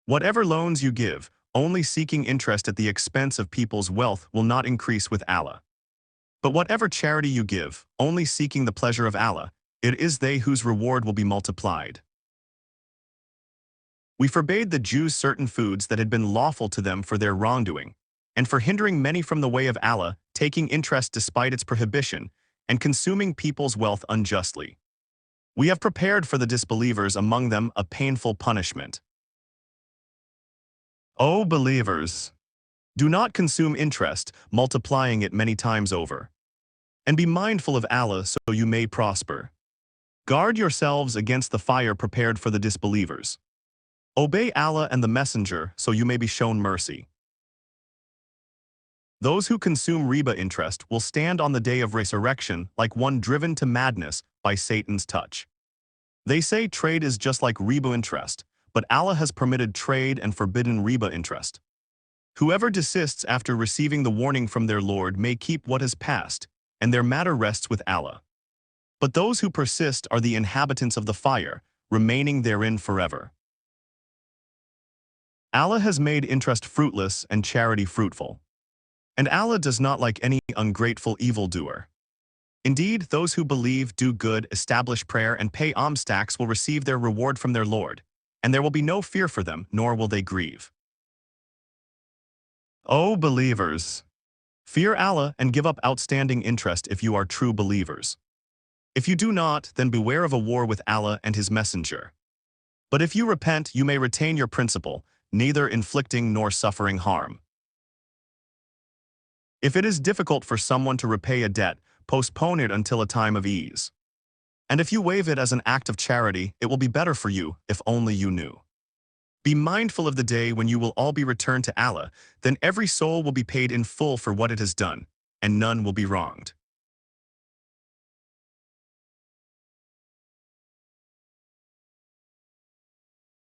Whatever loans you give, only seeking interest at the expense of people's wealth will not increase with Allah. But whatever charity you give, only seeking the pleasure of Allah, it is they whose reward will be multiplied. We forbade the Jews certain foods that had been lawful to them for their wrongdoing, and for hindering many from the way of Allah, taking interest despite its prohibition, and consuming people's wealth unjustly. We have prepared for the disbelievers among them a painful punishment. O believers! Do not consume interest, multiplying it many times over. And be mindful of Allah so you may prosper. Guard yourselves against the fire prepared for the disbelievers. Obey Allah and the Messenger so you may be shown mercy. Those who consume riba interest will stand on the day of resurrection like one driven to madness by Satan's touch. They say trade is just like riba interest, but Allah has permitted trade and forbidden riba interest. Whoever desists after receiving the warning from their Lord may keep what has passed, and their matter rests with Allah. But those who persist are the inhabitants of the fire, remaining therein forever. Allah has made interest fruitless and charity fruitful. And Allah does not like any ungrateful evildoer. Indeed, those who believe, do good, establish prayer, and pay alms tax will receive their reward from their Lord, and there will be no fear for them, nor will they grieve. O believers! Fear Allah and give up outstanding interest if you are true believers. If you do not, then beware of a war with Allah and His Messenger. But if you repent, you may retain your principle, neither inflicting nor suffering harm. If it is difficult for someone to repay a debt, postpone it until a time of ease. And if you waive it as an act of charity, it will be better for you, if only you knew. Be mindful of the day when you will all be returned to Allah, then every soul will be paid in full for what it has done, and none will be wronged.